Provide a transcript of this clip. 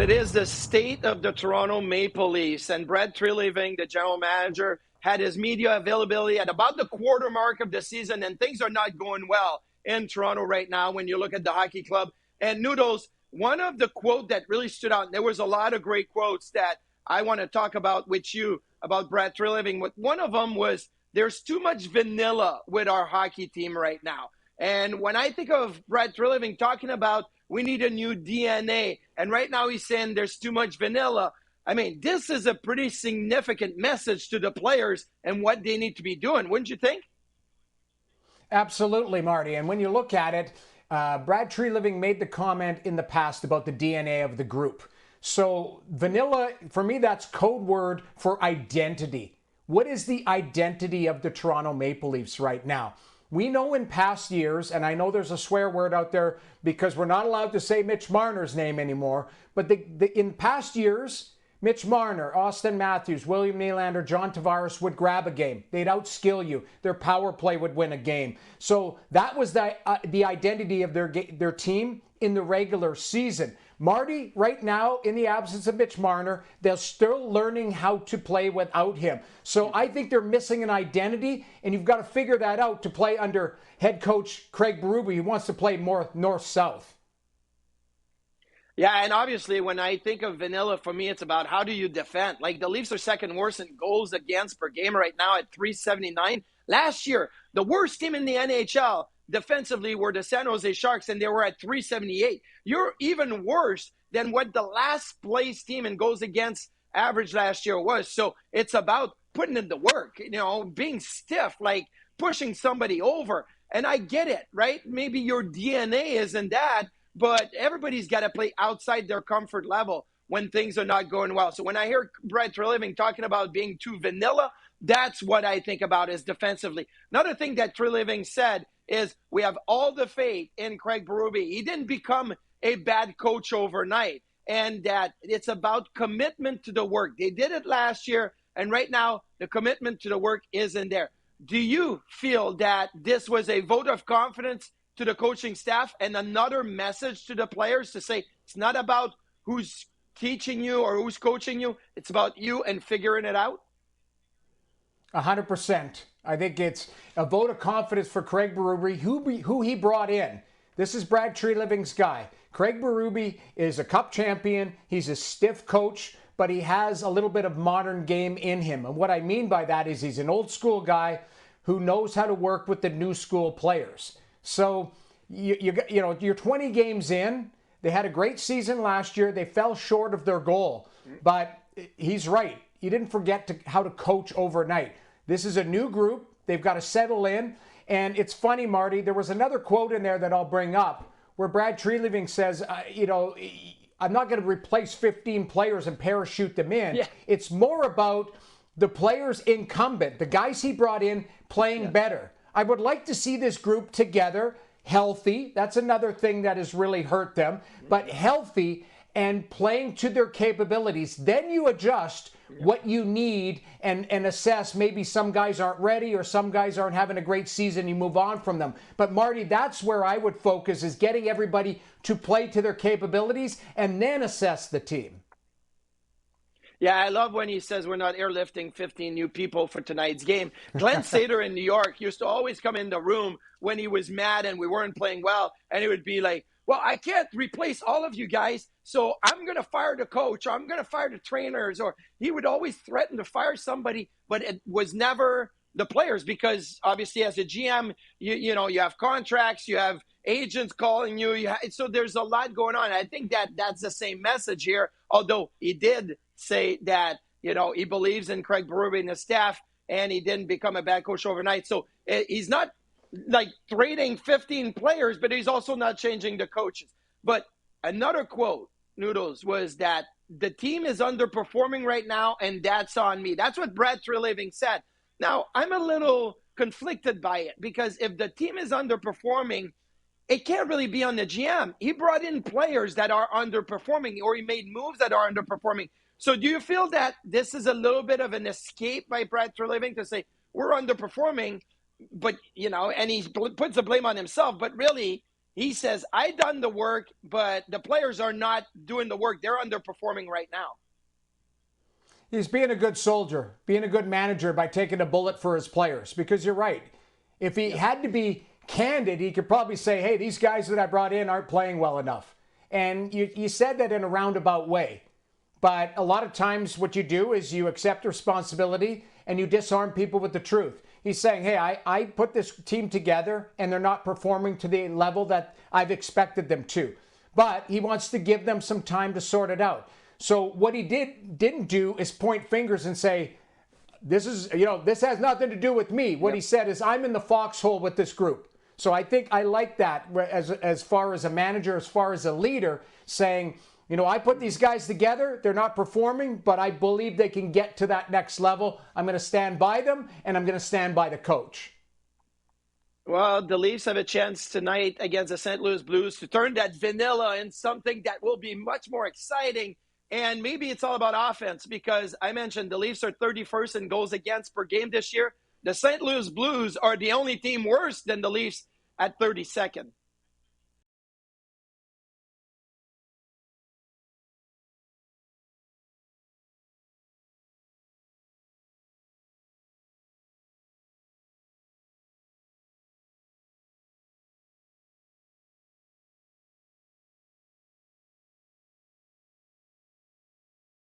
it is the state of the Toronto Maple Leafs. And Brett Treliving, the general manager, had his media availability at about the quarter mark of the season, and things are not going well in Toronto right now when you look at the hockey club. And Noodles, one of the quotes that really stood out, and there was a lot of great quotes that I want to talk about with you about Brett Treliving. One of them was, there's too much vanilla with our hockey team right now. And when I think of Brett Treliving talking about we need a new DNA, and right now he's saying there's too much vanilla. I mean, this is a pretty significant message to the players and what they need to be doing, wouldn't you think? Absolutely, Marty. And when you look at it, Brad Treliving made the comment in the past about the DNA of the group. So vanilla, for me, that's code word for identity. What is the identity of the Toronto Maple Leafs right now? We know in past years, and I know there's a swear word out there because we're not allowed to say Mitch Marner's name anymore, but in past years, Mitch Marner, Austin Matthews, William Nylander, John Tavares would grab a game. They'd outskill you. Their power play would win a game. So that was the identity of their team in the regular season. Marty, right now, in the absence of Mitch Marner, they're still learning how to play without him. So I think they're missing an identity, and you've got to figure that out to play under head coach Craig Berube, who wants to play more north-south. Yeah, and obviously when I think of vanilla, for me, it's about how do you defend? Like, the Leafs are second worst in goals against per game right now at 379. Last year, the worst team in the NHL defensively were the San Jose Sharks, and they were at 378. You're even worse than what the last place team in goals against average last year was. So it's about putting in the work, being stiff, like pushing somebody over. And I get it, right? Maybe your DNA isn't that, but everybody's got to play outside their comfort level when things are not going well. So when I hear Brett Treliving talking about being too vanilla, that's what I think about is defensively. Another thing that Treliving said is we have all the faith in Craig Berube. He didn't become a bad coach overnight, and that it's about commitment to the work. They did it last year, and right now the commitment to the work isn't there. Do you feel that this was a vote of confidence to the coaching staff and another message to the players to say it's not about who's teaching you or who's coaching you, it's about you and figuring it out? 100%. I think it's a vote of confidence for Craig Berube, who he brought in. This is Brad Treliving's guy. Craig Berube is a cup champion. He's a stiff coach, but he has a little bit of modern game in him. And what I mean by that is he's an old school guy who knows how to work with the new school players. So you're 20 games in. They had a great season last year. They fell short of their goal. But he's right. You didn't forget how to coach overnight. This is a new group. They've got to settle in. And it's funny, Marty, there was another quote in there that I'll bring up where Brad Treliving says, I'm not going to replace 15 players and parachute them in. Yeah. It's more about the players incumbent, the guys he brought in playing better. I would like to see this group together, healthy. That's another thing that has really hurt them. But healthy and playing to their capabilities. Then you adjust what you need and assess maybe some guys aren't ready or some guys aren't having a great season. You move on from them. But Marty, that's where I would focus, is getting everybody to play to their capabilities and then assess the team. Yeah, I love when he says we're not airlifting 15 new people for tonight's game. Glenn Sader in New York used to always come in the room when he was mad and we weren't playing well, and he would be like, well, I can't replace all of you guys, so I'm going to fire the coach, or I'm going to fire the trainers, or he would always threaten to fire somebody, but it was never the players, because obviously as a GM, you have contracts, you have agents calling you, so there's a lot going on. I think that's the same message here, although he did say that, he believes in Craig Berube and his staff, and he didn't become a bad coach overnight. So he's not like trading 15 players, but he's also not changing the coaches. But another quote, Noodles, was that the team is underperforming right now, and that's on me. That's what Brett Treliving said. Now, I'm a little conflicted by it, because if the team is underperforming, it can't really be on the GM. He brought in players that are underperforming, or he made moves that are underperforming. So do you feel that this is a little bit of an escape by Brett Treliving to say, we're underperforming, but, and he puts the blame on himself, but really He says, I done the work, but the players are not doing the work. They're underperforming right now. He's being a good soldier, being a good manager by taking a bullet for his players. Because you're right. If he had to be candid, he could probably say, hey, these guys that I brought in aren't playing well enough. And you said that in a roundabout way. But a lot of times what you do is you accept responsibility and you disarm people with the truth. He's saying, hey, I put this team together and they're not performing to the level that I've expected them to. But he wants to give them some time to sort it out. So what he didn't do is point fingers and say, this has nothing to do with me. What he said is, I'm in the foxhole with this group. So I think I like that as far as a manager, as far as a leader, saying, I put these guys together. They're not performing, but I believe they can get to that next level. I'm going to stand by them, and I'm going to stand by the coach. Well, the Leafs have a chance tonight against the St. Louis Blues to turn that vanilla into something that will be much more exciting. And maybe it's all about offense, because I mentioned the Leafs are 31st in goals against per game this year. The St. Louis Blues are the only team worse than the Leafs at 32nd.